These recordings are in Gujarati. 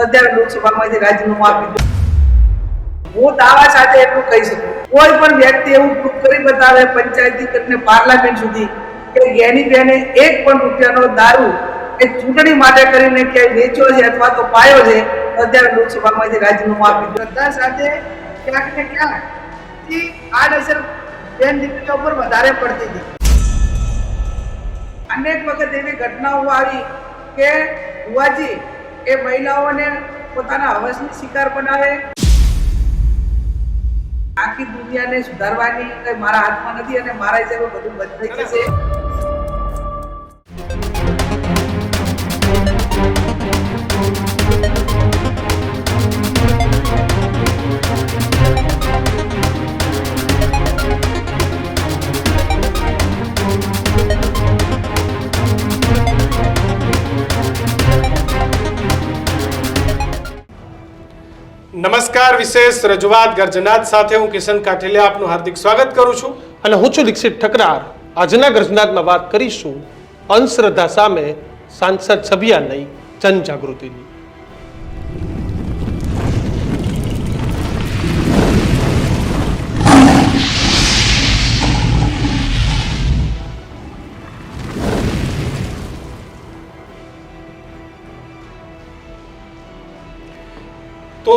અત્યારે લોકસભામાંથી રાજીનામું આપી દીધું। હું દાવા સાથે એટલું કહી શકું, કોઈ પણ વ્યક્તિ એવું પ્રૂફ કરી બતાવે પંચાયતી કરીને પાર્લામેન્ટ સુધી કે જ્ઞાનીબેને એક પણ રૂપિયાનો દારૂ એ ચૂંટણી માટે કરીને ક્યાંય વેચ્યો છે અથવા તો પાયો છે, અત્યારે લોકસભામાંથી રાજીનામું આપી દીધું। બધા સાથે ક્યાંક ને ક્યાંક આડઅસર બેન દીકરીઓ પર વધારે પડતી હતી। અનેક વખત એવી ઘટનાઓ આવી કે ભુવાજી એ મહિલાઓને પોતાના હવસની શિકાર બનાવે। આખી દુનિયાને સુધારવાની કઈ મારા હાથમાં નથી અને મારા હિસાબે બધું બંધ થઈ જશે। નમસ્કાર, વિશેષ રજૂઆત ગર્જનાત સાથે હું કિશન કાઠેલિયા આપનું હાર્દિક સ્વાગત કરું છું અને હું છું દીક્ષિત ઠકરાર। આજના ગર્જનાતમાં વાત કરીશું અંધશ્રદ્ધા સામે સાંસદ સભ્યાની જનજાગૃતિની। તો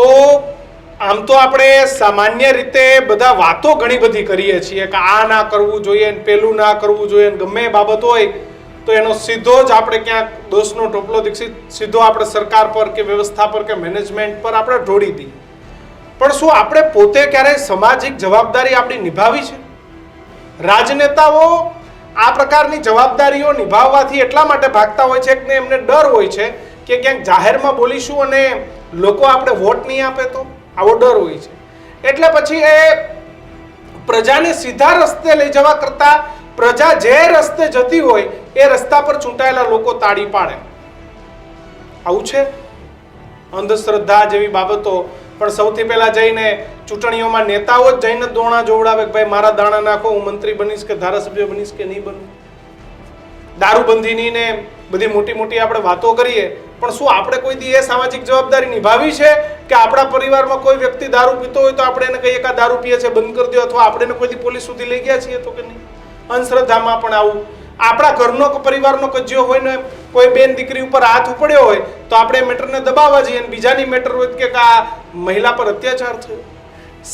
આમ તો આપણે સામાન્ય રીતે બધા વાતો ઘણી બધી કરીએ છીએ કે આ ના કરવું જોઈએ ને પેલું ના કરવું જોઈએ ને ગમે એ બાબત હોય તો એનો સીધો જ આપણે ક્યાંક દોષનો ટોપલો દીક્ષિત સીધો આપણે સરકાર પર કે વ્યવસ્થા પર કે મેનેજમેન્ટ પર આપણે ઢોળી દઈએ, પણ શું આપણે પોતે ક્યારેય સામાજિક જવાબદારી આપણી નિભાવી છે? રાજનેતાઓ આ પ્રકારની જવાબદારીઓ નિભાવવાથી એટલા માટે ભાગતા હોય છે કે એમને ડર હોય છે કે ક્યાંક જાહેરમાં બોલીશું અને લોકો આપણે વોટ નહીં આપે તો, આવો ડર હોય છે। એટલે પછી એ પ્રજાને સીધા રસ્તે લઈ જવા કરતા પ્રજા જે રસ્તે જતી હોય એ રસ્તા પર ચૂંટાયેલા લોકો તાળી પાડે, આવું છે। અંધશ્રદ્ધા જેવી બાબતો પણ સૌથી પહેલા જઈને ચૂંટણીઓમાં નેતાઓ જ જઈને દોણા જોવડાવે કે ભાઈ મારા દાણા નાખો, હું મંત્રી બનીશ કે ધારાસભ્ય બનીશ કે નહીં બનું। દારૂબંધીની ને બધી મોટી મોટી આપણે વાતો કરીએ, પણ શું આપણે કોઈ દી એ સામાજિક જવાબદારી નિભાવી છે કે આપણા પરિવારમાં કોઈ વ્યક્તિ દારૂ પીતો હોય તો આપણે એને કહીએ કે દારૂ પીએ છે બંધ કરી દો, અથવા આપણે એને કોઈ દી પોલીસ સુધી લઈ ગયા છીએ તો કે નહીં? અંધશ્રદ્ધામાં પણ આવું આપણા ઘરનો કે પરિવારનો કજ્યો હોય ને કોઈ બેન દીકરી ઉપર હાથ ઉપડ્યો હોય તો આપણે મેટરને દબાવવા જઈએ અને બીજાની મેટર હોય કે આ મહિલા પર અત્યાચાર થયો।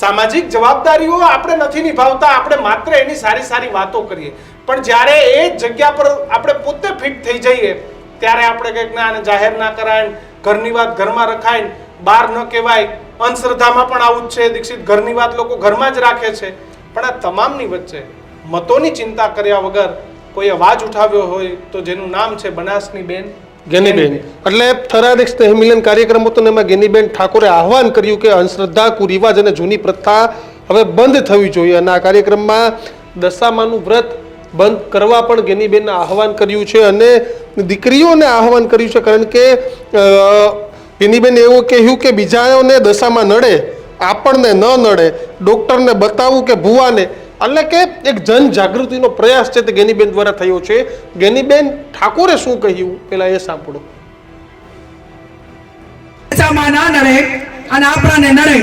સામાજિક જવાબદારીઓ આપણે નથી નિભાવતા, આપણે માત્ર એની સારી સારી વાતો કરીએ, પણ જ્યારે એ જગ્યા પર આપણે પોતે ફિટ થઈ જઈએ ત્યારે આપણે કંઈક ના આને જાહેર ના કરાય, ઘરની વાત ઘરમાં રખાય, બહાર ન કહેવાય। અંધશ્રદ્ધામાં પણ આવું જ છે દીક્ષિત, ઘરની વાત લોકો ઘરમાં જ રાખે છે, પણ આ તમામની વચ્ચે મતોની ચિંતા કર્યા વગર કોઈ અવાજ ઉઠાવ્યો હોય તો જેનું નામ છે બનાસની બેન જ્ઞાનીબેન। એટલે થરાદ સ્નેહ મિલન કાર્યક્રમ હતો ને એમાં જ્ઞાનીબેન ઠાકોરે આહવાન કર્યું કે અંધશ્રદ્ધા, કુરિવાજ અને જૂની પ્રથા હવે બંધ થવી જોઈએ અને આ કાર્યક્રમમાં દશામાનું વ્રત બંધ કરવા પણ જ્ઞાનીબેનને આહવાન કર્યું છે અને દીકરીઓને આહવાન કર્યું છે, કારણ કે જ્ઞાનીબેન એવું કહ્યું કે બીજાઓને દશામાં નડે આપણને ન નડે, ડોક્ટરને બતાવવું કે ભુવાને, એટલે કે એક જનજાગૃતિનો પ્રયાસ છે તે જ્ઞાનીબેન દ્વારા થયો છે। જ્ઞાનીબેન ઠાકોરે શું કહ્યું પેલા એ સાંભળો। દશામાં ના નડે અને આપણને નડે,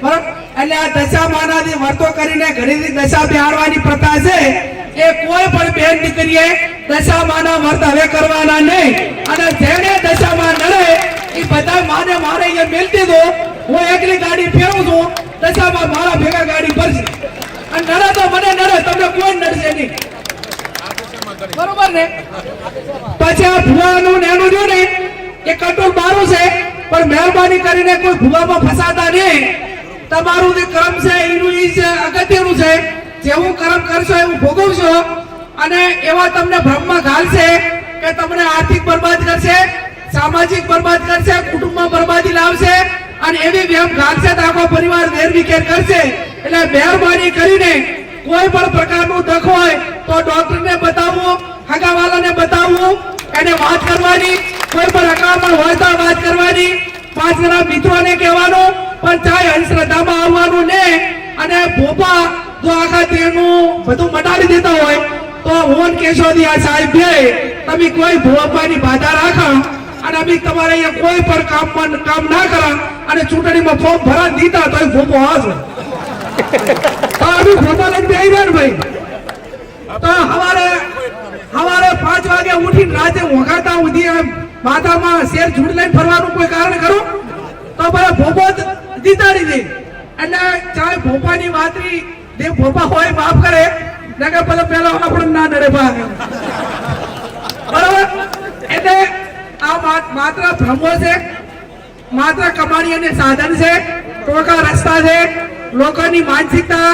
બરાબર? એટલે આ દશામાનાથી વર્તો કરીને ઘણી દશા બિહારવાની પ્રથા છે એ કોઈ પણ બેન દીકરીએ દશામાના વર્ત હવે કરવાના નહીં, અને જેને દશામાં નડે એ બધા માને મારે અહીંયા મેલતી દો, હું એકલી ગાડી ફેરવું છું, દશામાં મારા ભેગા ગાડી ભરશે અને નડે તો મને નડે, તમને કોઈ નડશે નહીં, બરોબર ને? પછી આ ભુવાનું ને એનું જો ને એ કંટ્રોલ મારું છે, પણ મહેરબાની કરીને કોઈ ભુવામાં ફસાતા નહીં। તમારું જે કર્મ છે એનું એ છે અગત્યનું છે, જેવું કર્મ કરશો એવું ભોગવશો, અને એવા તમને ભ્રમમાં ઘાલશે કે તમને આર્થિક બરબાદ કરશે, સામાજિક બરબાદ કરશે, કુટુંબમાં બરબાદી લાવશે, અને એવી વ્યમ ઘાલશે તો આખો પરિવાર વેરવિખેર કરશે। એટલે મહેરબાની કરીને કોઈ પણ પ્રકારનું દખ હોય તો ડોક્ટરને બતાવવું, હગાવાલાને બતાવવું, એને વાત કરવાની, કોઈ પણ હકામણ હોય તો વાત કરવાની, 5 જણા મિત્રોને કહેવાનું, પણ ચાહે અંધશ્રદ્ધામાં આવવાનું ને। અને ભોપા જો આખા તેનું બધું મટાડી દેતા હોય તો હું કેશોદી આ સાહેબ તમે કોઈ ભોપાની બાધા રાખો અને અભી તમારે અહીંયા કોઈ પણ કામ ના કરા અને ચૂંટણીમાં ફોર્મ ભરા દીધા તો ભોપો હાશે તો અભી ભોપા લઈને બેહી રહ્યા ને ભાઈ તો હવારે 5 વાગે ઉઠીને રાતે વગાડતા સુધી એમ માથામાં શેર ઝૂંડ લઈને ફરવાનું કોઈ કારણ ખરું તો ભાઈ ભોપો જીતાડી દે એટલે ચાહે ભોપાની વાતરી જે ભોપા હોય માફ કરે નકર પેલા આપણે ના ડરે ભાગ બરાબર એટલે આ માત્ર ભ્રમો છે માત્ર કમાણી અને સાધન છે ટોકા રસ્તા છે લોકોની માનસિકતા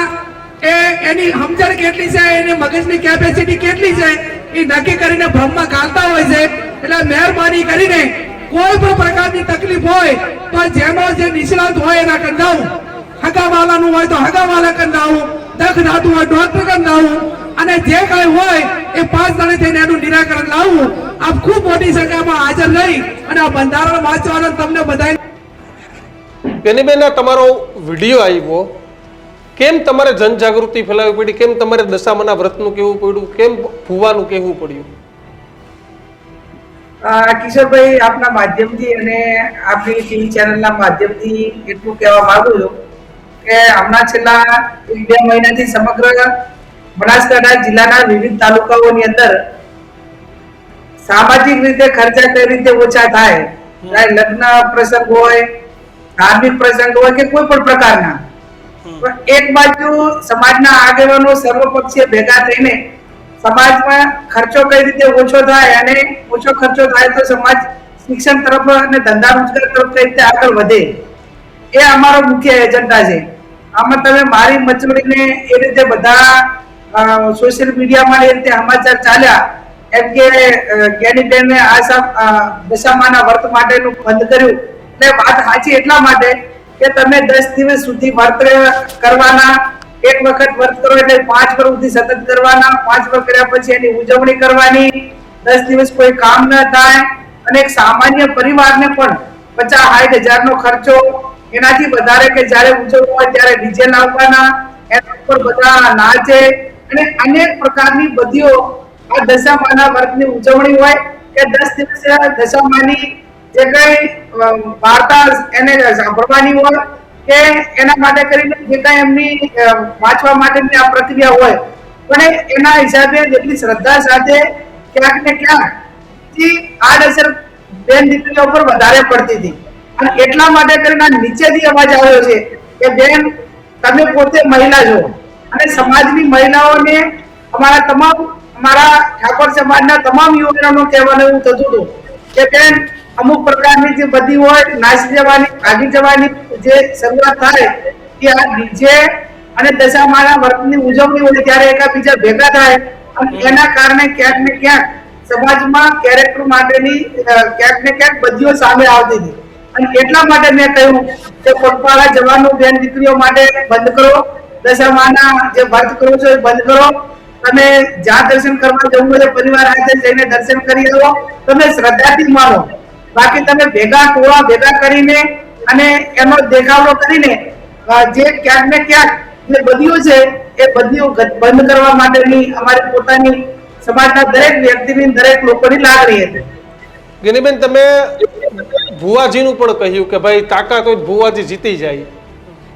એની સમજણ કેટલી છે એની મગજની કેપેસિટી કેટલી છે એ નક્કી કરીને ભ્રમમાં ગાલતા હોય છે એટલે મહેરબાની કરીને કોઈ પણ પ્રકારની તકલીફ હોય તો જેનો જે નિષ્ણાત હોય એના કંદાવું હગાવાલાનું હોય તો હગાવાલા કંદાવું દખ ધાતું હોય ડોક્ટર કંદાવું અને જે કઈ હોય એ 5 દાડે થઈને એનું નિરાકરણ લાવવું આપ ખૂબ મોટી સંખ્યામાં હાજર રહી અને આ બંધારણ વાંચવાનો તમને બધાય બેનીબેન તમારો વિડીયો આવ્યો કેમ તમારે જનજાગૃતિ ફેલાવવી પડી કેમ તમારે દશામાના વ્રતનું કહેવું પડ્યું કેમ ભુવાનું કહેવું પડ્યું કિશોરભાઈ આપના માધ્યમથી અને આપણી ટીવી ચેનલના માધ્યમથી એટલું કહેવા માંગુ છું કે હમણાં છેલ્લા 1-2 મહિનાથી સમગ્ર બનાસકાંઠા જિલ્લાના વિવિધ તાલુકાઓની અંદર સામાજિક રીતે ખર્ચા કઈ રીતે ઓછા થાય ચાહે લગ્ન પ્રસંગ હોય ધાર્મિક પ્રસંગ હોય કે કોઈ પણ પ્રકારના એક બાજુ સમાજના આગેવાનો સર્વપક્ષીય ભેગા થઈને સમાજમાં ખર્ચો કઈ રીતે ઓછો થાય અને ઓછો ખર્ચો થાય તો સમાજ શિક્ષણ તરફ અને ધંધા રોજગાર તરફ કઈ રીતે આગળ વધે એ અમારો મુખ્ય એજન્ડા છે આમાં તમે મારી મચવડીને એ રીતે બધા સોશિયલ મીડિયામાં એ રીતે સમાચાર ચાલ્યા એમ કે જ્ઞાનીબેને આ દશામાના વ્રત માટેનું બંધ કર્યું એટલે વાત સાચી એટલા માટે કે તમે 10 દિવસ સુધી વ્રત કરવાના એક વખત વ્રત કરો એટલે 5 વર્ષ સુધી સતત કરવાના 5 વર્ષ કર્યા પછી એની ઉજવણી કરવાની 10 દિવસ કોઈ કામ ન થાય અને એક સામાન્ય પરિવારને પણ 50-60 હજારનો ખર્ચો એનાથી વધારે કે જ્યારે ઉજવવું હોય ત્યારે ડીજે લાવવાના એના ઉપર બધા નાચે અને અનેક પ્રકારની બધીઓ આ દશામાના વ્રતની ઉજવણી હોય કે 10 દિવસે દશામાની જે કઈ વાર્તા એને સાંભળવાની હોય કે એના માટે કરીને જે કઈ એમની વાંચવા માટેની આ પ્રક્રિયા હોય પણ એના હિસાબે જેટલી શ્રદ્ધા સાથે ક્યાંક ને ક્યાંક આડઅસર બેન દીકરીઓ પર વધારે પડતી હતી અને એટલા માટે કરીને નીચેથી અવાજ આવ્યો છે કે બેન તમે પોતે મહિલા છો અને સમાજની મહિલાઓને અમારા ઠાકોર સમાજના તમામ યુવાનોનો કહેવાનું એવું થતું હતું કે બેન અમુક પ્રકારની જે બધી હોય નાસી જવાની ભાગી જવાની જે શરૂઆત થાય કે આ ડીજે અને દશામાના વ્રતની ઉજવણી હોય ત્યારે એકબીજા ભેગા થાય અને એના કારણે ક્યાંક ને ક્યાંક સમાજમાં કેરેક્ટર માટેની ક્યાંક ને ક્યાંક બધીઓ સામે આવતી હતી અને એટલા માટે મેં કહ્યું કે પગપાળા જવાનું બેન દીકરીઓ માટે બંધ કરો દશામાના જે વ્રત કરો છો એ બંધ કરો તમે જ્યાં દર્શન કરવા જવું હોય પરિવાર સાથે જઈને દર્શન કરી આવો તમે શ્રદ્ધાથી માનો બાકી તમે ટોળા ભેગા કરીને અને એનો દેખાડો કરીને જે ક્યાંક ને ક્યાંક જે બધીઓ છે એ બધીઓ બંધ કરવા માટેની અમારી પોતાની સમાજના દરેક વ્યક્તિની દરેક લોકોની લાગણી હતી ગેનીબેન તમે ભુવાજીનું પણ કહ્યું કે ભાઈ તાકાત હોય ભુવાજી જીતી જાય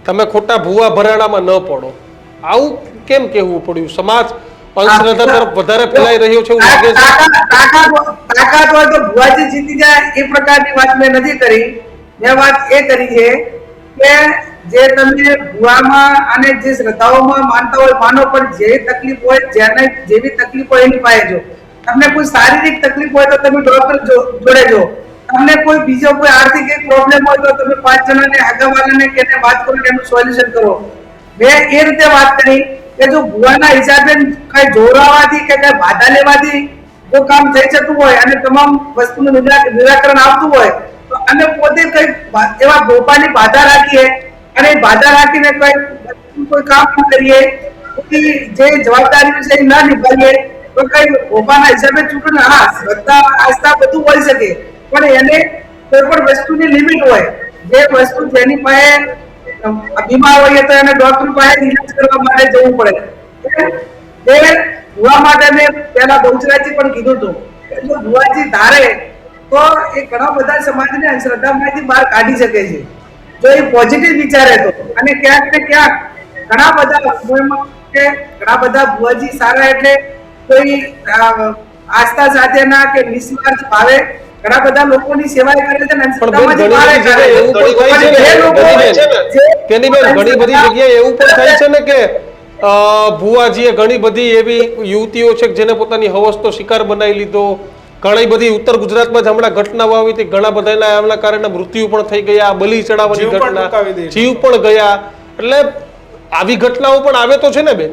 તમે ખોટા ભુવા ભરાડામાં ન પડો આવું કેમ કહેવું પડ્યું સમાજ અંધશ્રદ્ધા તરફ વધારે ફેલાઈ રહ્યો છે એવું લાગે છે તાકાત હોય તો ભુવાજી જીતી જાય એ પ્રકારની વાત મેં નથી કરી મેં વાત એ કરી છે કે જે તમે ભુવામાં અને જે શ્રદ્ધાઓમાં માનતા હોય માનો પણ જે તકલીફ હોય જેને જેવી તકલીફ હોય એની પાસે જો તમને કોઈ શારીરિક તકલીફ હોય તો તમે ડોક્ટર જોડે જો તમને કોઈ બીજો કોઈ આર્થિક એક પ્રોબ્લેમ હોય તો તમે 5 જણાને આગળવાળાને કેને વાત કરો એનું સોલ્યુશન કરો મેં એ રીતે વાત કરી કે જો ભુવાના હિસાબે કઈ જોરાવાથી કે કઈ બાધા લેવાથી જો કામ થઈ જતું હોય અને તમામ વસ્તુનું નિરાકરણ આવતું હોય તો અમે પોતે કઈ એવા ભોપાની બાધા રાખીએ અને બાધા રાખીને કોઈ કામ ન કરીએ જે જવાબદારી છે એ ન નિભાવીએ તો કઈ ભોપાના હિસાબે ચૂંટણી હા શ્રદ્ધા આસ્થા બધું હોઈ શકે પણ એને કોઈ પણ વસ્તુની લિમિટ હોય જે વસ્તુ જેની પાસે બીમાર હોઈએ તો એને ડોક્ટર પાસે ઇલાજ કરવા માટે જવું પડે એ ભુવા માટે મેં પહેલા બહુચરાજી પણ કીધું હતું કે જો ભુવાજી ધારે તો એ ઘણા બધા સમાજને અંધશ્રદ્ધામાંથી બહાર કાઢી શકે છે જો એ પોઝિટિવ વિચારે તો. અને ક્યાંક ને ક્યાંક ઘણા બધા સમયમાં કે ઘણા બધા ભુવાજી સારા એટલે કોઈ આસ્થા સાથેના કે નિસ્વાર્થ ભાવે ઘણા બધા લોકોની સેવા કરે છે ને અંધશ્રદ્ધામાંથી બહાર કાઢે છે. એવું પણ થાય છે જે લોકો કેનીબેન, ઘણી બધી જગ્યાએ એવું પણ થાય છે ને કે ભુવાજીએ ઘણી બધી એવી યુવતીઓ છે કે જેને પોતાની હવસનો શિકાર બનાવી લીધો. ઘણી બધી ઉત્તર ગુજરાતમાં જ હમણાં ઘટનાઓ આવી હતી, ઘણા બધાના એમના કારણે મૃત્યુ પણ થઈ ગયા, બલિ ચડાવવાની જીવ પણ ઘટના, ટૂંકાવી દે છે. જીવ પણ ગયા. એટલે આવી ઘટનાઓ પણ આવે તો છે ને બેન.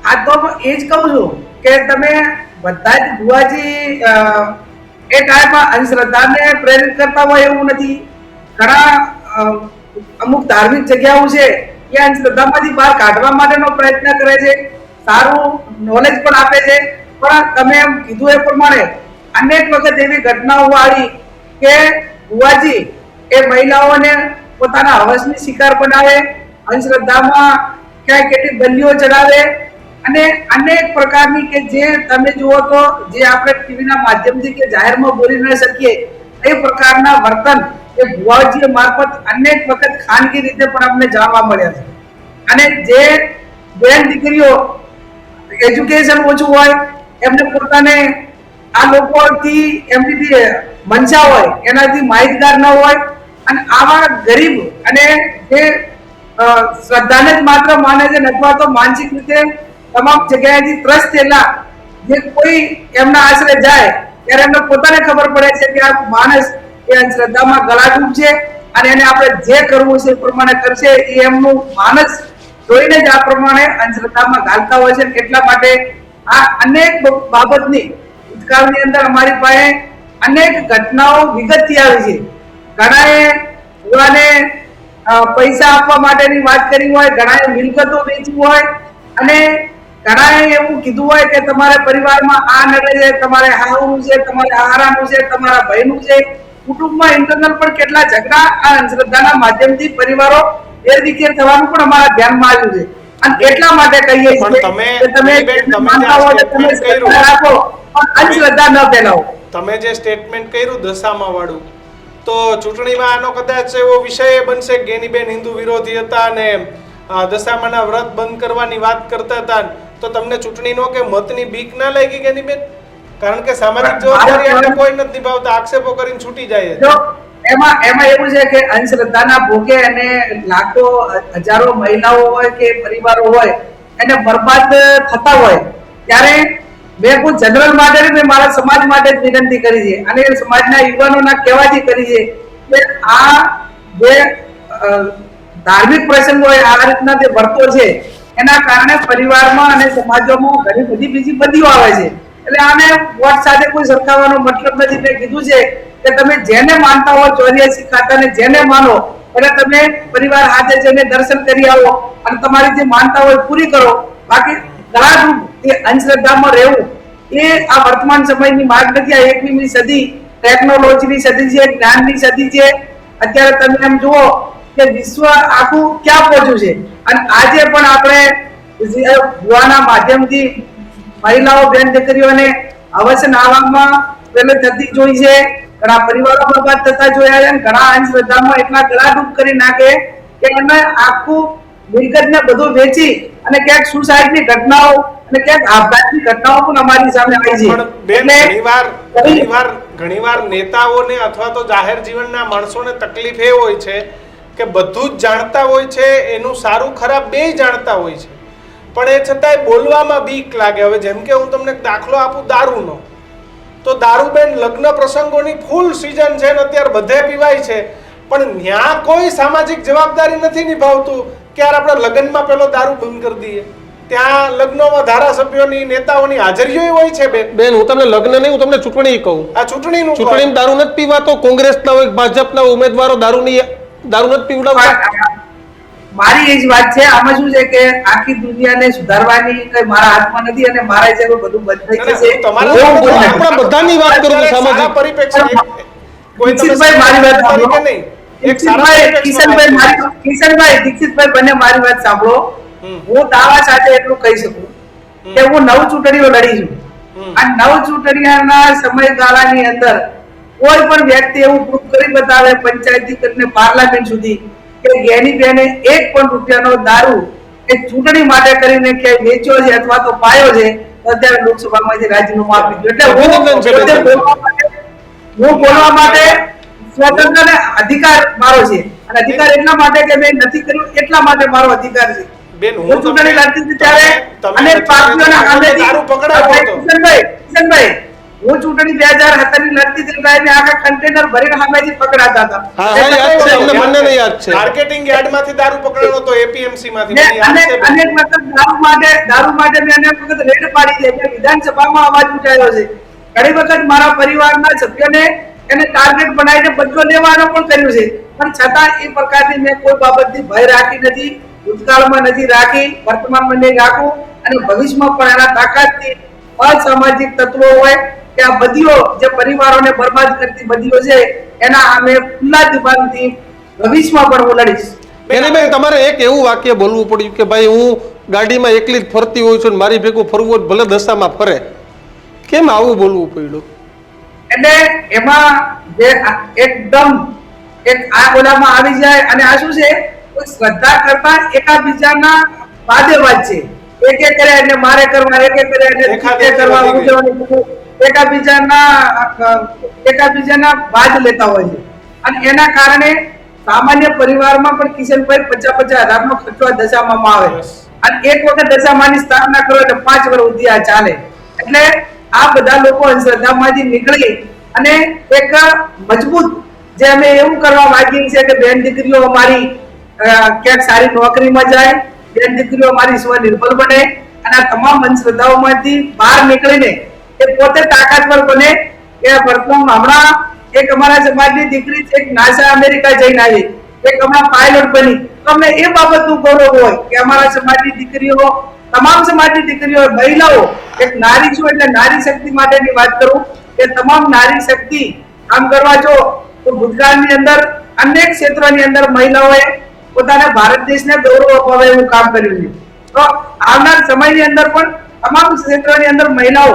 આ તો એ જ કહું છું કે તમે બધા જ ભુવાજી એ ટાઈમમાં અંધશ્રદ્ધાને પ્રેરિત કરતા હોય એવું નથી. ઘણા અમુક ધાર્મિક જગ્યાઓ છે એ અંધશ્રદ્ધામાંથી બહાર કાઢવા માટેનો પ્રયત્ન કરે છે, સારું નોલેજ પણ આપે છે. પણ તમે એમ કીધું એ પ્રમાણે અનેક વખત એવી ઘટનાઓ આવી કે ભુવાજી એ મહિલાઓને પોતાના હવસની શિકાર બનાવે, અંધશ્રદ્ધામાં ક્યાંય કેટલી બલીઓ ચડાવે અને અનેક પ્રકારની કે જે તમે જુઓ તો જે આપણે ટીવીના માધ્યમથી કે જાહેરમાં બોલી ન શકીએ એ પ્રકારના વર્તન એ ભુવાજી મારફત અનેક વખત ખાનગી રીતે પણ અમને જાણવા મળ્યા છે. અને જે બેન દીકરીઓ એજ્યુકેશન ઓછું હોય એમને પોતાને આ લોકોથી એમની જે મનસા હોય એનાથી માહિતગાર ન હોય અને આવા ગરીબ અને જે શ્રદ્ધાને જ માત્ર માને છે અથવા તો માનસિક રીતે તમામ જગ્યાએથી ત્રસ્ત થયેલા જે કોઈ એમના આશરે જાય ત્યારે એમને પોતાને ખબર પડે છે કે આ માણસ એ અંધશ્રદ્ધામાં ગળાડૂબ છે અને એને આપણે જે કરવું છે એ પ્રમાણે કરશે. એ એમનું માનસ જોઈને જ આ પ્રમાણે અંધશ્રદ્ધામાં ઘાલતા હોય છે. એટલા માટે આ અનેક બાબતની ભૂતકાળની અંદર અમારી પાસે અનેક ઘટનાઓ વિગતથી આવી છે. ઘણાએ યુવાને પૈસા આપવા માટેની વાત કરી હોય, ઘણાએ મિલકતો વેચી હોય અને ઘણાએ એવું કીધું હોય કે તમારા પરિવારમાં આ નડે છે, તમારે હાહુનું છે, તમારે હારાનું છે, તમારા ભાઈનું છે. કુટુંબમાં ઇન્ટરનલ પણ કેટલા ઝઘડા આ અંધશ્રદ્ધાના માધ્યમથી પરિવારો વેરવિખેર થવાનું પણ અમારા ધ્યાનમાં આવ્યું છે. અને એટલા માટે કહીએ છીએ કે તમે માનતા હો તો તમે શ્રદ્ધા રાખો પણ અંધશ્રદ્ધા ન ફેલાવો. તમે જે સ્ટેટમેન્ટ કર્યું દશામા વાળું, તો ચૂંટણીમાં આનો કદાચ એવો વિષય બનશે કે ગેનીબેન હિન્દુ વિરોધી હતા અને દશામાના વ્રત બંધ કરવાની વાત કરતા હતા, તો તમને ચૂંટણીનો કે મતની બીક ના લાગી ગેનીબેન? કારણ કે સામાજિક જવાબદારી એટલે કોઈ નથી નિભાવતા, આક્ષેપો કરીને છૂટી જાય છે. એમાં એવું છે કે અંધશ્રદ્ધાના ભોગે અને લાખો હજારો મહિલાઓ હોય કે પરિવારો હોય એને બરબાદ થતા હોય ત્યારે મેં કોઈ જનરલ માટે મેં મારા સમાજ માટે જ વિનંતી કરી છે અને સમાજના યુવાનોના કહેવાથી કરી છે કે આ જે ધાર્મિક પ્રસંગો આ રીતના જે વર્તો છે એના કારણે પરિવારમાં અને સમાજોમાં ઘણી બધી બીજી બદીઓ આવે છે. એટલે આને વોટ સાથે કોઈ સરખાવવાનો મતલબ નથી. મેં કીધું છે કે તમે જેને માનતા હો 84 ખાતાને જેને માનો એટલે તમે પરિવાર હાથે જઈને દર્શન કરી આવો અને તમારી જે માનતા હોય પૂરી કરો. બાકી ગળાડૂબ એ અંધશ્રદ્ધામાં રહેવું એ આ વર્તમાન સમયની માંગ નથી. આ 21મી સદી ટેકનોલોજીની સદી છે, જ્ઞાનની સદી છે. અત્યારે તમે એમ જુઓ કે વિશ્વ આખું ક્યાં પહોંચ્યું છે અને આજે પણ આપણે ભુવાના માધ્યમથી મહિલાઓ બેન દીકરીઓને અવશ્ય નાવામાં પેલે થતી જોઈ છે. ઘણા પરિવારો બરબાદ થતા જોયા છે. ઘણા અંધશ્રદ્ધામાં એટલા ગળાડૂબ કરી નાખે કે એમને આખું મિલકતને બધું વેચી અને ક્યાંક સુસાઇડની ઘટનાઓ અને ક્યાંક આપઘાતની ઘટનાઓ પણ અમારી સામે આવી છે. પણ બેન ઘણીવાર નેતાઓને અથવા તો જાહેર જીવનના માણસોને તકલીફ એ હોય છે કે બધું જ જાણતા હોય છે, એનું સારું ખરાબ બેય જાણતા હોય છે, પણ એ છતાંય બોલવામાં બીક લાગે. હવે જેમ કે હું તમને દાખલો આપું દારૂનો, તો દારૂ બેન લગ્ન પ્રસંગોની ફૂલ સીઝન છે ને અત્યારે બધે પીવાય છે, પણ ન્યા કોઈ સામાજિક જવાબદારી નથી નિભાવતું કે યાર આપણે લગ્નમાં પેલો દારૂ બંધ કરી દઈએ. ત્યાં લગ્નોમાં ધારાસભ્યોની નેતાઓની હાજરીઓ હોય છે. બેન હું તમને લગ્ન નહીં, હું તમને ચૂંટણી કહું. આ ચૂંટણીમાં દારૂ નથી પીવાતો. કોંગ્રેસના હોય ભાજપના ઉમેદવારો દારૂ નથી પીવડાવતા. મારી એ જ વાત છે. આમાં શું છે કે આખી દુનિયાને સુધારવાની કઈ મારા હાથમાં નથી અને મારા જેવો બધું બંધ થઈ જશે. આપણા બધાની વાત કરું છું સામાજિક પરિપ્રેક્ષ્ય. દીક્ષિતભાઈ મારી વાત સાંભળો. કિશનભાઈ દીક્ષિતભાઈ બંને મારી વાત સાંભળો. હું દાવા સાથે એટલું કહી શકું કે હું 9 ચૂંટણીઓ લડી છું આ નવ ચૂંટણીના સમયગાળાની અંદર કોઈ પણ વ્યક્તિ એવું પ્રૂફ કરી બતાવે પંચાયતી કરીને પાર્લામેન્ટ સુધી કે ગેનીબેને એક પણ રૂપિયાનો દારૂ એ ચૂંટણી માટે કરીને ક્યાંય વેચ્યો છે અથવા તો પાયો છે તો અત્યારે લોકસભામાંથી રાજીનામું આપી દીધું. એટલે હું બોલવા માટે સ્વતંત્ર ને અધિકાર મારો છે અને અધિકાર એટલા માટે કે મેં નથી કર્યું એટલા માટે મારો અધિકાર છે. બેન, હું ચૂંટણી લડતી હતી ત્યારે અનેક પાર્ટીઓના સામેથી દારૂ પકડાયો હતો. કિશનભાઈ, હું ચૂંટણી 2017 ની લડતી હતી ત્યારે આખા કન્ટેનર ભરીને સામેથી પકડાતા હતા. હા હા યાદ છે, અમને બંનેને યાદ છે. માર્કેટિંગ યાર્ડમાંથી દારૂ પકડાયો હતો, એપીએમસી માંથી. મેં મને યાદ છે બેન. અનેક વખત દારૂ માટે મેં અનેક વખત રેડ પાડી છે. મેં વિધાનસભામાં અવાજ ઉઠાવ્યો છે. ઘણી વખત મારા પરિવારના સભ્યોને એને ટાર્ગેટ બનાવીને બદલો લેવાનો પણ કર્યું છે, પણ છતાં એ પ્રકારની મેં કોઈ બાબતની ભય રાખી નથી, ભૂતકાળમાં નથી રાખી, વર્તમાનમાં નહીં રાખું અને ભવિષ્યમાં પણ એના તાકાતથી અસામાજિક તત્વો હોય કે આ બધીઓ જે પરિવારોને બરબાદ કરતી બધીઓ છે એના સામે ખુલ્લા દિમાગથી ભવિષ્યમાં પણ હું લડીશ. ગેનીબેન, તમારે એક એવું વાક્ય બોલવું પડ્યું કે ભાઈ હું ગાડીમાં એકલી જ ફરતી હોઉં છું ને મારી ભેગું ફરવું હોય ભલે દશામાં ફરે. કેમ આવું બોલવું પડ્યું? એટલે એમાં જે એકદમ એક આ બોલામાં આવી જાય અને આ શું છે, કોઈ શ્રદ્ધા કરતા એકાબીજાના વાદેવાદ છે. એક એક કરે એટલે મારે કરવા, એક એક કરે એટલે કરવા, એકાબીજાના વાદ લેતા હોય છે અને એના કારણે સામાન્ય પરિવારમાં પણ કિશનભાઈ 50,000 નો ખર્ચો આ દશામાં આવે અને એક વખત દશામાની સ્થાપના કરો એટલે 5 વર્ષ સુધી આ ચાલે. એટલે આ બધા લોકો અંધશ્રદ્ધામાંથી નીકળી અને એક મજબૂત જે અમે એવું કરવા માંગીએ છીએ કે બેન દીકરીઓ અમારી ક્યાંક સારી નોકરીમાં જાય, બેન દીકરીઓ અમારી સ્વનિર્ભર બને અને આ તમામ અંધશ્રદ્ધાઓમાંથી બહાર નીકળીને એ પોતે તાકાતવર બને. એ વર્તમાનમાં હમણાં એક અમારા સમાજની દીકરી એક નાસા અમેરિકા જઈને આવી, એક હમણાં પાયલોટ બની. તો અમને એ બાબતનું ગૌરવ હોય કે અમારા સમાજની દીકરીઓ, તમામ સમાજની દીકરીઓ, મહિલાઓ, એક નારી છું એટલે નારી શક્તિ માટેની વાત કરું કે તમામ નારી શક્તિ કામ કરવા જો તો ભૂતકાળની અંદર અનેક ક્ષેત્રોની અંદર મહિલાઓએ પોતાના ભારત દેશને ગૌરવ અપાવે એવું કામ કર્યું છે. તો આવનાર સમયની અંદર પણ તમામ ક્ષેત્રોની અંદર મહિલાઓ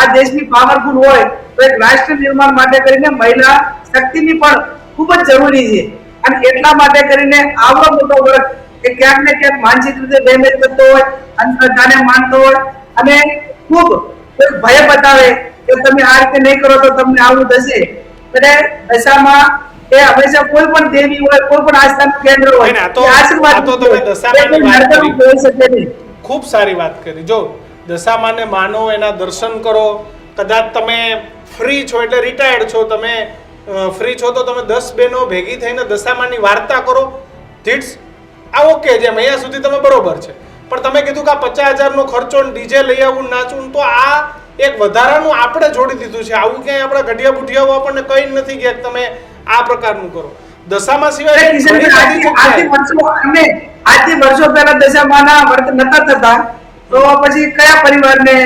આ દેશની પાવરફુલ હોય તો એક રાષ્ટ્ર નિર્માણ માટે કરીને મહિલા શક્તિની પણ ખૂબ જ જરૂરી છે અને એટલા માટે કરીને આવડો મોટો વર્ગ કે ક્યાંક ને ક્યાંક માનસિક રીતે ડેમેજ થતો હોય, અંધશ્રદ્ધાને માનતો હોય અને ખૂબ ભય બતાવે કે તમે આ રીતે નહીં કરો તો તમને આવું થશે. એટલે દશામાં એ હંમેશા કોઈ પણ દેવી હોય, કોઈ પણ આસ્થાનું કેન્દ્ર હોય, આશીર્વાદ તો તમે દશામાની વાત કરી. ખૂબ સારી વાત કરી. જો દશામાને માનો, એના દર્શન કરો. કદાચ તમે ફ્રી છો એટલે રિટાયર્ડ છો, તમે ફ્રી છો તો તમે 10 બહેનો ભેગી થઈને દશામાની વાર્તા કરો. ધીટ્સ આ ઓકે, જેમ અહીંયા સુધી તમે બરોબર છે. પણ તમે કીધું કે આ 50,000 નો ખર્ચો ડીજે લઈ આવું, નાચવું, તો આ એક વધારાનું આપણે જોડી દીધું છે. આવું ક્યાંય આપણા ઘડિયા બુઢિયાઓ આપણને કઈ નથી કે તમે આ પ્રકારનું કરો. દશામાં સિવાય આજથી વર્ષો પહેલા દશામાના વ્રત નતા થતા તો પછી કયા પરિવારને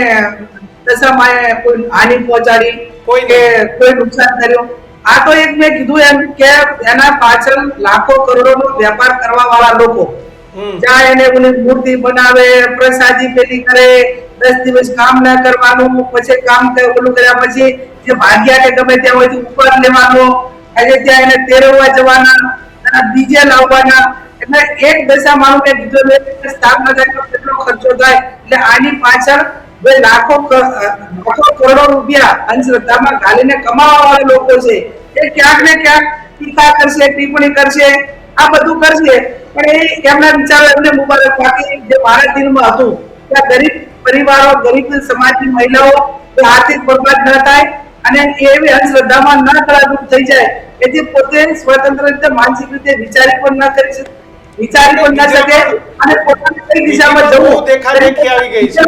દશામાએ કોઈ હાનિ પહોંચાડી, કોઈ નુકસાન કર્યું? આ તો એક મેં કીધું એમ કે એના પાછળ લાખો કરોડોનો વેપાર કરવા વાળા લોકો જ્યાં એને ઓલી મૂર્તિ બનાવે, પ્રસાદી પેલી કરે, 10 દિવસ કામ ના કરવાનું, પછી કામ ઓલું કર્યા પછી જે ભાગ્યા કે ગમે ત્યાં હોય ઉપર લેવાનો, આજે ત્યાં એને તેરવવા જવાના, ડીજે લાવવાના. એટલે એક દશામાનું મેં કીધું સ્થાપના થાય કેટલો ખર્ચો થાય. એટલે આની પાછળ જે લાખો કરોડો રૂપિયા અંધશ્રદ્ધામાં ઘાલીને કમાવા વાળા લોકો છે એ ક્યાંક ને ક્યાંક ટીકા કરશે, ટિપ્પણી કરશે, આ બધું કરશે. પણ એ એમના વિચારો એમને મુબારક બાકી જે મારા દિલમાં હતું કે ગરીબ પરિવારો, ગરીબ સમાજની મહિલાઓ આર્થિક બરબાદ ન થાય અને એવી અંધશ્રદ્ધામાં ન કળાડૂબ થઈ જાય એથી પોતે સ્વતંત્ર રીતે માનસિક રીતે વિચારી પણ ન કરી શકે, વિચારી પણ ન શકે અને પોતાની કઈ દિશામાં જવું દેખાદેખી આવી ગઈ છે.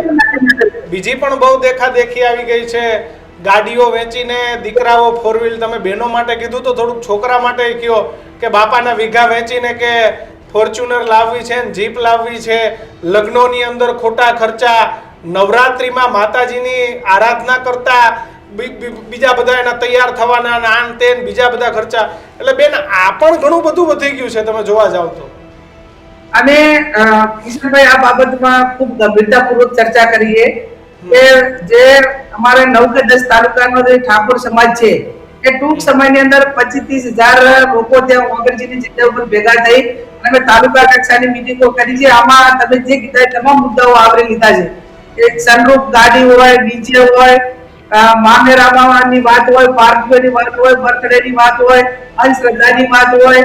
બીજી પણ બહુ દેખાદેખી આવી ગઈ છે. ગાડીઓ વેચીને દીકરાઓ 4 વ્હીલ, તમે બહેનો માટે કીધું તો થોડુંક છોકરા માટે કયો કે બાપાના વીઘા વેચીને કે ફોર્ચ્યુનર લાવવી છે ને જીપ લાવવી છે, લગ્નોની અંદર ખોટા ખર્ચા, નવરાત્રીમાં માતાજીની આરાધના કરતા બીજા બધા એના તૈયાર થવાના, આન તેન બીજા બધા ખર્ચા. એટલે બેન આ પણ ઘણું બધું વધી ગયું છે તમે જોવા જાવ તો. અને કિશનભાઈ આ બાબતમાં ખૂબ ગંભીરતાપૂર્વક ચર્ચા કરીએ કે જે અમારે 9 કે 10 તાલુકાનો જે ઠાકોર સમાજ છે એ ટૂંક સમયની અંદર 25-30 હજાર લોકો ત્યાં ઓગણજીની જગ્યા ઉપર ભેગા થઈ અને અમે તાલુકા કક્ષાની મીટિંગો કરી છે. આમાં તમે જે કીધા એ તમામ મુદ્દાઓ આવરી લીધા છે. એક સનરૂફ ગાડી હોય, ડીજે હોય, મામેરામાની વાત હોય, પાર્ટીઓની વાત હોય, બર્થડેની વાત હોય, અંધશ્રદ્ધાની વાત હોય,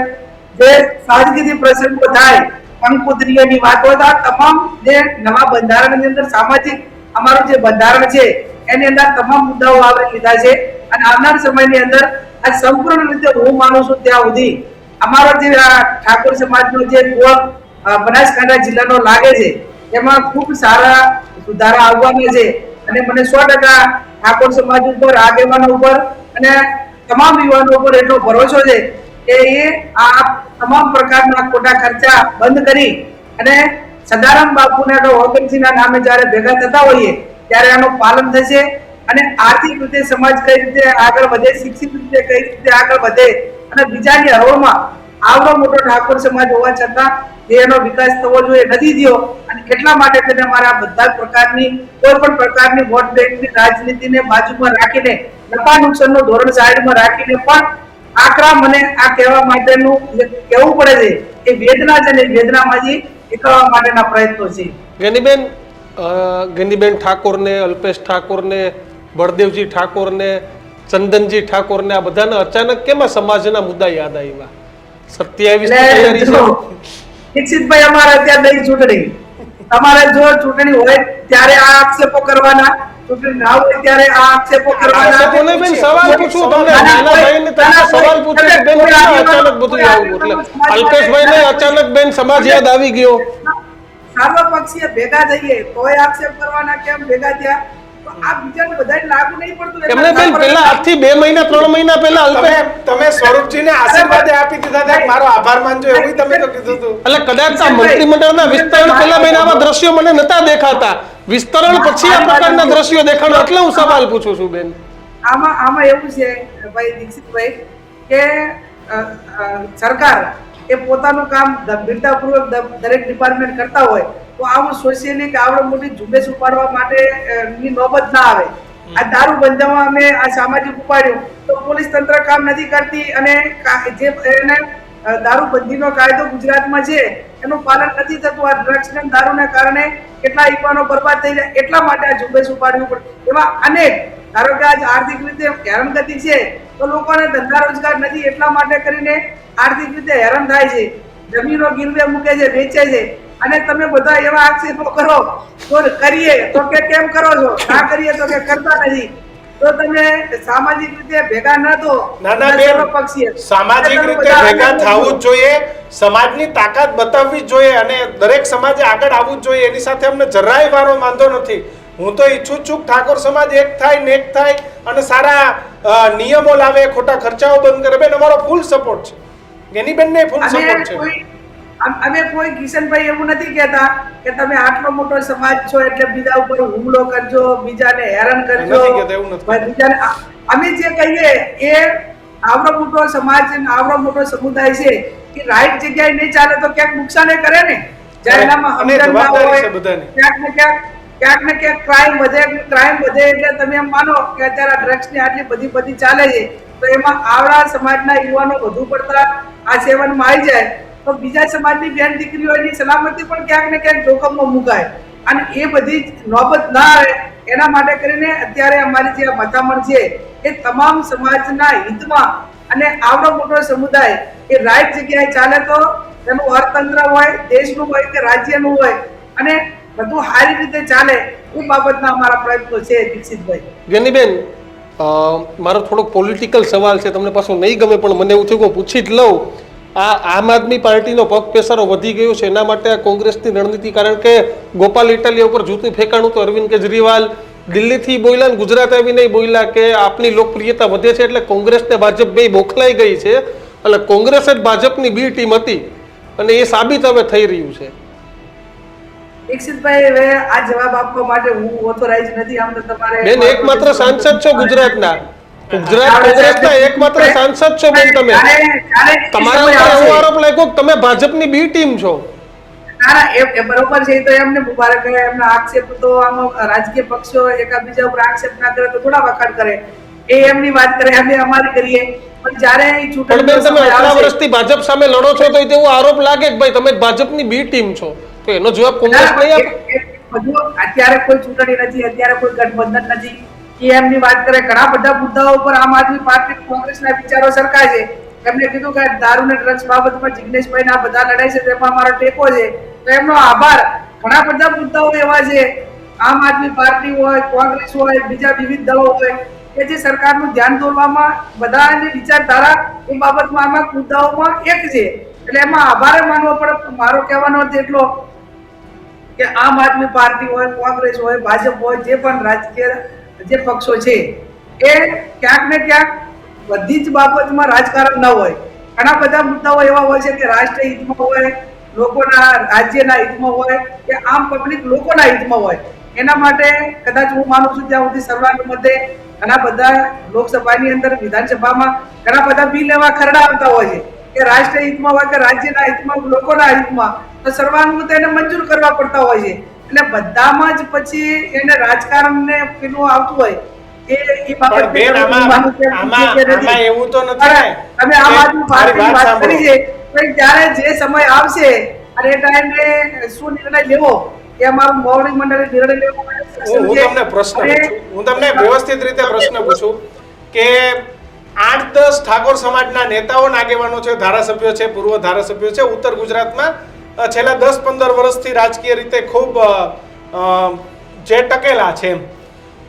જે સાદગીથી પ્રસંગો થાય, કંકોત્રીઓની વાત હોય, તો આ તમામ જે નવા બંધારણની અંદર સામાજિક અમારું જે બંધારણ છે એની અંદર તમામ મુદ્દાઓ આવરી લીધા છે. અને આવનાર સમયની અંદર આ સંપૂર્ણ રીતે હું માનું છું ત્યાં સુધી અમારો જે ઠાકોર સમાજનો જે કોળ બનાસકાંઠા જિલ્લાનો લાગે છે એમાં ખૂબ સારા સુધારા આવવાના છે. અને મને 100% ઠાકોર સમાજ ઉપર, આગેવાનો ઉપર અને તમામ યુવાનો ઉપર એટલો ભરોસો છે કે એ આ તમામ પ્રકારના ખોટા ખર્ચા બંધ કરી અને સદારામ બાપુના ઓગણજીના નામે જ્યારે ભેગા થતા હોઈએ ત્યારે આનું પાલન થશે. અને આર્થિક રીતે સમાજ કઈ રીતે આગળ વધે, શિક્ષિત રીતે કઈ રીતે આગળ વધે અને બીજાની હરોળમાં આવડો મોટો ઠાકોર સમાજ હોવા છતાં જે એનો વિકાસ થવો જોઈએ નથી થયો. અને એટલા માટે તેને મારા બધા પ્રકારની કોઈ પણ પ્રકારની વોટ બેંકની રાજનીતિને બાજુમાં રાખીને, નફા નુકસાનનું ધોરણ સાઈડમાં રાખીને પણ આકરા મને આ કહેવા માટેનું કહેવું પડે છે એ વેદના છે ને વેદનામાંથી નીકળવા માટેના પ્રયત્નો છે. ગેનીબેન ઠાકોરને, અલ્પેશ ઠાકોરને, બળદેવજી ઠાકોરને, ચંદનજી ઠાકોરને, આ બધાને અચાનક કેમ આ સમાજના મુદ્દા યાદ આવ્યા? 27 તૈયારી છે. દીક્ષિતભાઈ, અમારે અત્યારે નહીં ચૂંટણી. તમારે જો ચૂંટણી હોય ત્યારે આ આક્ષેપો કરવાના, ચૂંટણી ના હોય ત્યારે આ આક્ષેપો કરવાના. કોને બેન સવાલ પૂછું તમને? નાના ભાઈને તમે સવાલ પૂછો કે બેન કેમ અચાનક બધું આવું? એટલે અલ્પેશભાઈને અચાનક બેન સમાજ યાદ આવી ગયો. સર્વપક્ષીય ભેગા થઈએ તોય આક્ષેપ કરવાના, કેમ ભેગા થયા? તો આ બીજાને બધાને લાગુ નહીં પડતું. એમને બેન પહેલા આજથી 2 મહિના 3 મહિના પહેલા તમે સ્વરૂપજીને આશીર્વાદ આપી દીધા હતા, મારો આભાર માનજો એવું તમે તો કીધું હતું. એટલે કદાચ આ મંત્રીમંડળના વિસ્તરણ પહેલા બેન આવા દ્રશ્યો મને નતા દેખાતા, વિસ્તરણ પછી આ પ્રકારના દ્રશ્યો દેખાણ, એટલે હું સવાલ પૂછું છું બેન. આમાં એવું છે ભાઈ દીક્ષિતભાઈ કે સરકાર એ પોતાનું કામ ગંભીરતાપૂર્વક દરેક ડિપાર્ટમેન્ટ કરતા હોય તો આવું સોશિયલી કે આવડે મોટી ઝુંબેશ ઉપાડવા માટે ની નોબત ના આવે. આ દારૂ બંધમાં અમે આ સામાજિક ઉપાડ્યું તો પોલીસ તંત્ર કામ નથી કરતી અને જે એને દારૂબંધીનો કાયદો ગુજરાતમાં છે એનું પાલન નથી થતું. આ ડ્રગ્સ અને દારૂના કારણે કેટલા યુવાનો બરબાદ થઈ જાય, એટલા માટે આ ઝુંબેશ ઉપાડવી પડે. એવા અનેક, ધારો કે આજ આર્થિક રીતે હેરાનગતિ છે તો લોકોને ધંધા રોજગાર નથી, એટલા માટે કરીને આર્થિક રીતે હેરાન થાય છે, જમીનો ગીરવે મૂકે છે, વેચે છે. અને તમે બધા એવા આક્ષેપો કરો તો કરીએ તો કે કેમ કરો છો, ના કરીએ તો કે કરતા નથી. તો તમે સામાજિક રીતે ભેગા ન થો. સામાજિક રીતે ભેગા થવું જ જોઈએ, સમાજની તાકાત બતાવવી જ જોઈએ અને દરેક સમાજે આગળ આવવું જ જોઈએ. એની સાથે અમને જરાય વારો વાંધો નથી. હું તો ઈચ્છું છું ઠાકોર સમાજ એક થાય ને એક થાય અને સારા નિયમો લાવે, ખોટા ખર્ચાઓ બંધ કરે. બેન અમારો ફૂલ સપોર્ટ છે, ગેનીબેનને ફૂલ સપોર્ટ છે. અમે કોઈ કિશનભાઈ એવું નથી કહેતા કે તમે આટલો મોટો સમાજ છો એટલે બીજા ઉપર હુમલો કરજો, બીજાને હેરાન કરજો. બીજાને અમે જે કહીએ એ આવડો મોટો સમાજ અને આવડો મોટો સમુદાય છે કે રાઈટ જગ્યાએ નહીં ચાલે તો ક્યાંક નુકસાન કરે ને. જ્યારે એનામાં સમજણ ના હોય ક્યાંક ને ક્યાંક ક્રાઇમ વધે એટલે તમે એમ માનો કે અત્યારે ડ્રગ્સ ની આટલી બધી ચાલે છે તો એમાં આવડા સમાજના યુવાનો વધુ પડતા આ સેવનમાં આવી જાય તો બીજા સમાજની બેન દીકરીઓની સલામતી પણ ક્યાંક ને ક્યાંક જોખમમાં મુકાય. અને એ બધી નોબત ના આવે એના માટે કરીને અત્યારે અમારી જે મથામણ છે એ તમામ સમાજના હિતમાં અને આવડો મોટો સમુદાય એ રાઈટ જગ્યાએ ચાલે તો તેનું અર્થતંત્ર હોય, દેશનું હોય કે રાજ્યનું હોય અને બધું સારી રીતે ચાલે એ બાબતના અમારા પ્રયત્નો છે. દીક્ષિતભાઈ, ગેનીબેન, મારો થોડોક પોલિટિકલ સવાલ છે, તમને પાછું નહીં ગમે પણ મને એવું થયું કે પૂછી જ લઉં. આ આમ આદમી પાર્ટીનો પગ પેસારો વધી ગયો છે, એના માટે આ કોંગ્રેસની રણનીતિ, કારણ કે ગોપાલ ઇટાલિયા ઉપર જૂતું ફેંકાણું તો અરવિંદ કેજરીવાલ દિલ્હીથી બોલ્યા ને ગુજરાત આવી નહીં બોલ્યા કે આપની લોકપ્રિયતા વધે છે એટલે કોંગ્રેસ ને ભાજપ બે બોખલાઈ ગઈ છે. એટલે કોંગ્રેસ જ ભાજપની બી ટીમ હતી અને એ સાબિત હવે થઈ રહ્યું છે. દીક્ષિતભાઈ, હવે આ જવાબ આપવા માટે હું ઓથોરાઇઝ નથી. આમ તો તમારે બેન એકમાત્ર સાંસદ છો ગુજરાતના, ગુજરાત કોંગ્રેસના એકમાત્ર સાંસદ છો બેન. તમે તમારા ઉપર એવો આરોપ લાગ્યો કે તમે ભાજપની બી ટીમ છો. ના ના એ બરોબર છે. એ તો એમને મુબારક હે. એમના આક્ષેપ તો આમાં રાજકીય પક્ષો એકાબીજા ઉપર આક્ષેપ ના કરે તો થોડા વખાણ કરે. એ એમની વાત કરે, અમે અમારી કરીએ. પણ જ્યારે એ પણ ચૂંટણીનો બેન તમે સમય આટલા આવશે, વર્ષથી ભાજપ સામે લડો છો તો તેવો આરોપ લાગે કે ભાઈ તમે ભાજપની બી ટીમ છો, તો એનો જવાબ કોંગ્રેસ ના, નહીં આપે? બધું અત્યારે કોઈ ચૂંટણી નથી, અત્યારે કોઈ ગઠબંધન નથી. એ એમની વાત કરે. ઘણા બધા મુદ્દાઓ પર આમ આદમી પાર્ટી કોંગ્રેસના વિચારો સરખા છે. એમને કીધું કે દારૂ ને ડ્રગ્સ બાબતમાં જિગ્નેશભાઈ ના બધા લડાઈ છે તેમાં મારો ટેકો છે, તો એમનો આભાર. ઘણા બધા મુદ્દાઓ એવા છે, આમ આદમી પાર્ટી હોય, કોંગ્રેસ હોય, બીજા વિવિધ દળો હોય, કે જે સરકારનું ધ્યાન દોરવામાં બધાની વિચારધારા એ બાબતમાં આમાં મુદ્દાઓમાં એક છે. એટલે એમાં આભાર માનવો પડે. મારો કહેવાનો અર્થ એટલો કે આમ આદમી પાર્ટી હોય, કોંગ્રેસ હોય, ભાજપ હોય, જે પણ રાજકીય જે પક્ષો છે એ ક્યાંક ને ક્યાંક બધી જ બાબતમાં રાજકારણ ન હોય. ઘણા બધા મુદ્દાઓ એવા હોય છે કે રાષ્ટ્રીય હિતમાં હોય, લોકોના રાજ્યના હિતમાં હોય, કે આમ પબ્લિક લોકોના હિતમાં હોય. એના માટે કદાચ હું માનું છું ત્યાં સુધી સર્વાનુમતે ઘણા બધા લોકસભાની અંદર, વિધાનસભામાં ઘણા બધા બિલ એવા ખરડા આવતા હોય છે કે રાષ્ટ્રીય હિતમાં હોય કે રાજ્યના હિતમાં, લોકોના હિતમાં, તો સર્વાનુમતે એને મંજૂર કરવા પડતા હોય છે. એટલે બધામાં જ પછી એને રાજકારણને પેલું આવતું હોય. પણ બેન આમાં એવું તો નથી ને. તમે આમ આદમી પાર્ટીની વાત કરી છે, પણ ત્યારે જે સમય આવશે અને એ ટાઈમે શું નિર્ણય લેવો એ અમારું મોવડી મંડળે નિર્ણય લેવો. હું તમને વ્યવસ્થિત રીતે પ્રશ્ન પૂછું કે 8-10 ઠાકોર સમાજના નેતાઓ આગેવાનો છે, ધારાસભ્યો છે, પૂર્વ ધારાસભ્યો છે, ઉત્તર ગુજરાતમાં છેલ્લા 10-15 વર્ષથી રાજકીય રીતે ખૂબ જે ટકેલા છે એમ.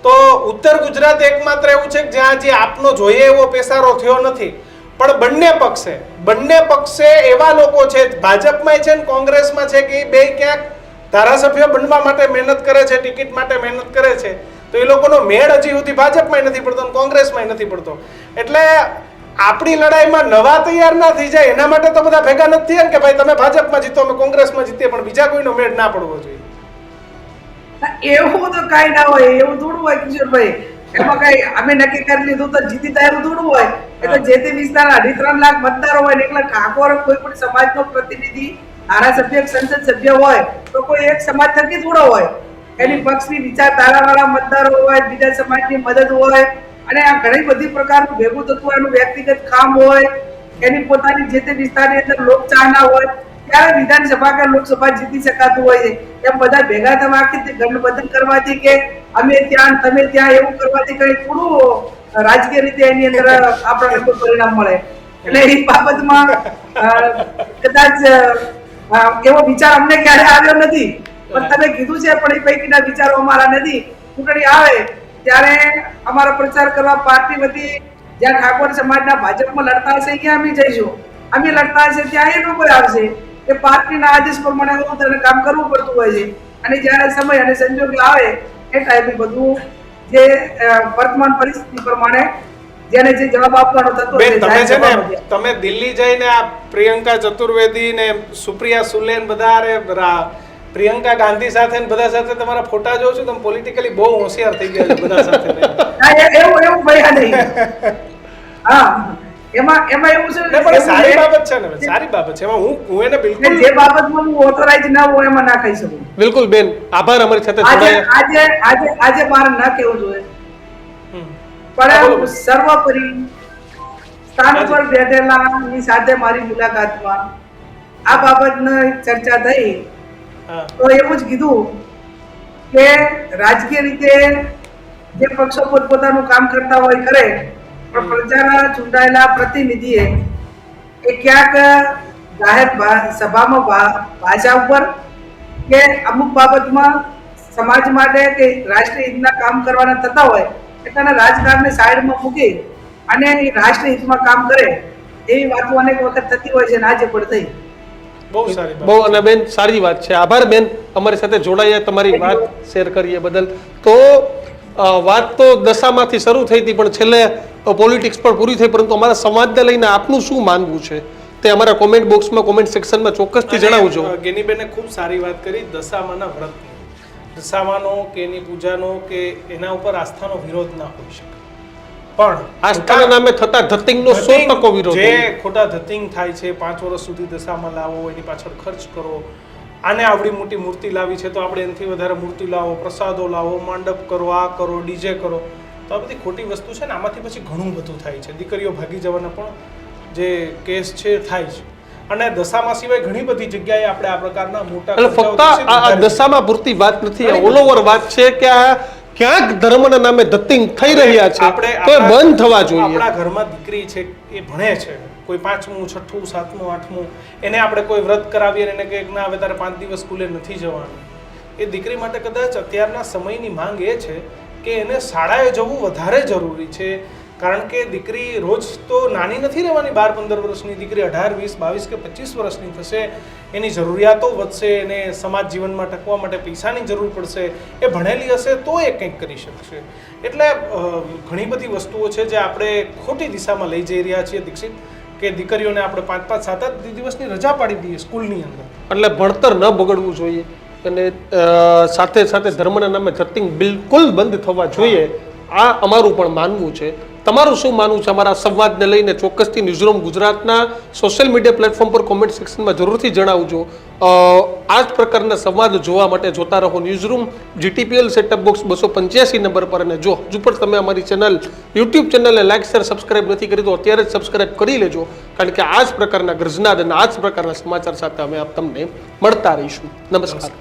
તો ઉત્તર ગુજરાત એકમાત્ર એવું છે કે જ્યાં જે આપનો જોઈએ એવો પેસારો થયો નથી. પણ બંને પક્ષે એવા લોકો છે, ભાજપમાં છે ને કોંગ્રેસમાં છે, કે બે ક્યાંક ધારાસભ્ય બનવા માટે મહેનત કરે છે, ટિકિટ માટે મહેનત કરે છે, તો એ લોકોનો મેળ હજી સુધી ભાજપમાં નથી પડતો, કોંગ્રેસમાં નથી પડતો. એટલે આપણી લડાઈમાં નવા તૈયાર ના થઈ જાય એના માટે તો બધા ભેગા નથી થયા કે ભાઈ તમે ભાજપમાં જીતો, અમે કોંગ્રેસમાં જીતીએ, પણ બીજા કોઈનો મેળ ના પડવો જોઈએ. એવું તો કઈ ના હોય, એવું થોડું હોય કિશોરભાઈ. એમાં કઈ અમે નક્કી કરી લીધું તો જીતી થાય એવું થોડું હોય. એ તો જે તે વિસ્તારના 2.5 લાખ મતદારો હોય ને, એટલે ઠાકોર કોઈ પણ સમાજનો પ્રતિનિધિ, ધારાસભ્ય, સંસદ સભ્ય હોય તો કોઈ એક સમાજ થકી થોડો હોય. એની પક્ષની વિચારધારાવાળા મતદારો હોય, બીજા સમાજની મદદ હોય, અને આ ઘણી બધી પ્રકારનું ભેગું થતું હોય. એનું વ્યક્તિગત કામ હોય, એની પોતાની જે તે વિસ્તારની અંદર લોકચાહના હોય, ત્યારે વિધાનસભા કે લોકસભા જીતી શકાતું હોય છે. એમ બધા ભેગા થવા આખી ગઠબંધન કરવાથી કે અમે ત્યાં તમે ત્યાં એવું કરવાથી કઈ થોડું રાજકીય રીતે એની અંદર આપણને કોઈ પરિણામ મળે. એટલે એ બાબતમાં કદાચ એવો વિચાર અમને ક્યારે આવ્યો નથી. પણ તમે કીધું છે, પણ એ પૈકીના વિચારો અમારા નથી. ચૂંટણી આવે ત્યારે અમારો પ્રચાર કરવા પાર્ટી વતી જ્યાં ઠાકોર સમાજના ભાજપમાં લડતા હશે ત્યાં અમે જઈશું. અમે લડતા હશે ત્યાં એ લોકો આવશે. એ પાર્ટીના આદેશ પ્રમાણે કામ કરવું પડતું હોય છે. અને જ્યારે સમય અને સંજોગ આવે એ ટાઈમે બધું જે વર્તમાન પરિસ્થિતિ પ્રમાણે જેને જે જવાબ આપવાનો થતો બેન, તમે છે ને તમે દિલ્હી જઈને આ પ્રિયંકા ચતુર્વેદી ને સુપ્રિયા સુલે ને બધા પ્રિયંકા ગાંધી સાથે ને બધા સાથે તમારા ફોટા જોઉં છું, તમે પોલિટિકલી બહુ હોશિયાર થઈ ગયા છો બધા સાથે. એવું ભયા નહીં. હા, એમાં એવું છે ને, પણ સારી બાબત છે ને, સારી બાબત છે. એમાં હું એને બિલકુલ જે બાબતમાં હું ઓથોરાઇઝ ના હોય એમાં ના કહી શકું. બિલકુલ બેન, આભાર અમારી સાથે જોડાયા. આજે મારે ના કહેવું જોઈએ, પણ સર્વોપરી સ્થાન પર બેઠેલાની સાથે મારી મુલાકાતમાં આ બાબતની ચર્ચા થઈ તો એવું જ કીધું કે રાજકીય રીતે જે પક્ષો પોતપોતાનું કામ કરતા હોય કરે, પણ પ્રજાના ચૂંટાયેલા પ્રતિનિધિએ એ ક્યાંક જાહેર સભામાં ભાષા ઉપર કે અમુક બાબતમાં સમાજ માટે કે રાષ્ટ્રીય હિતના કામ કરવાના થતા હોય એટલે રાજકારણને સાઈડમાં મૂકી અને રાષ્ટ્રીય હિતમાં કામ કરે એવી વાતો અનેક વખત થતી હોય છે. આજે પણ થઈ. બહુ અને બેન સારી વાત છે. આભાર બેન, અમારી સાથે જોડાયા, તમારી વાત શેર કરીએ બદલ. તો વાત તો દશામાંથી શરૂ થઈ હતી, પણ છેલ્લે પોલિટિક્સ પણ પૂરી થઈ. પરંતુ અમારા સમાજને લઈને આપનું શું માનવું છે તે અમારા કોમેન્ટ બોક્સમાં, કોમેન્ટ સેક્શનમાં ચોક્કસથી જણાવજો. ગેનીબેને ખૂબ સારી વાત કરી દશામાના વ્રત, દશામાનો કે એની પૂજાનો કે એના ઉપર આસ્થાનો વિરોધ ના હોઈ શકે, પણ આસ્થાના નામે થતા ધતિંગનો 100% વિરોધ. જે ખોટા ધતિંગ થાય છે, 5 વર્ષ સુધી દશામાં લાવો, એની પાછળ ખર્ચ કરો, આને આવડી મોટી મૂર્તિ લાવી છે તો આપણે એનાથી વધારે મૂર્તિ લાવો, પ્રસાદો લાવો, મંડપ કરો, આ કરો, ડીજે કરો, તો આ બધી ખોટી વસ્તુ છે ને. આમાંથી પછી ઘણું બધું થાય છે. દીકરીઓ ભાગી જવાના પણ જે કેસ છે થાય છે. અને દશામાં સિવાય ઘણી બધી જગ્યાએ આપણે આ પ્રકારના મોટા એટલે ફક્ત આ દશામાં પૂરતી વાત નથી, ઓલ ઓવર વાત છે કે આ ક્યાંક ધર્મના નામે ધત્તિંગ થઈ રહ્યા છે, તો એ બંધ થવા જોઈએ. આપણા ઘરમાં દીકરી છે એ ભણે છે, કોઈ 5મું 6ઠું 7મું 8મું, એને આપણે કોઈ વ્રત કરાવીએ એને કે ના હવે તારે 5 દિવસ સ્કૂલે નથી જવાનું, એ દીકરી માટે કદાચ અત્યારના સમયની માંગ એ છે કે એને શાળાએ જવું વધારે જરૂરી છે. કારણ કે દીકરી રોજ તો નાની નથી રહેવાની. 12-15 વર્ષની દીકરી 18, 20, 22 કે 25 વર્ષની થશે, એની જરૂરિયાતો વધશે, એને સમાજ જીવનમાં ટકવા માટે પૈસાની જરૂર પડશે. એ ભણેલી હશે તો એ કંઈક કરી શકશે. એટલે ઘણી બધી વસ્તુઓ છે જે આપણે ખોટી દિશામાં લઈ જઈ રહ્યા છીએ દીક્ષિત, કે દીકરીઓને આપણે 5-5, 7-8 દિવસની રજા પાડી દઈએ સ્કૂલની અંદર. એટલે ભણતર ન બગડવું જોઈએ અને સાથે સાથે ધર્મના નામે ધત્તિંગ બિલકુલ બંધ થવા જોઈએ, આ અમારું પણ માનવું છે. તમારું શું માનવું છે અમારા સંવાદને લઈને ચોક્કસથી ન્યૂઝરૂમ ગુજરાતના સોશિયલ મીડિયા પ્લેટફોર્મ પર કોમેન્ટ સેક્શનમાં જરૂરથી જણાવજો. આ જ પ્રકારના સંવાદ જોવા માટે જોતા રહો newsroom GTPL setup box 285 number પર. અને જો હજુ પણ તમે અમારી ચેનલ યુટ્યુબ ચેનલને લાઈક શેર સબસ્ક્રાઇબ નથી કરી તો અત્યારે જ સબસ્ક્રાઇબ કરી લેજો, કારણ કે આ જ પ્રકારના ગર્જનાદ અને આ જ પ્રકારના સમાચાર સાથે અમે તમને મળતા રહીશું. નમસ્કાર.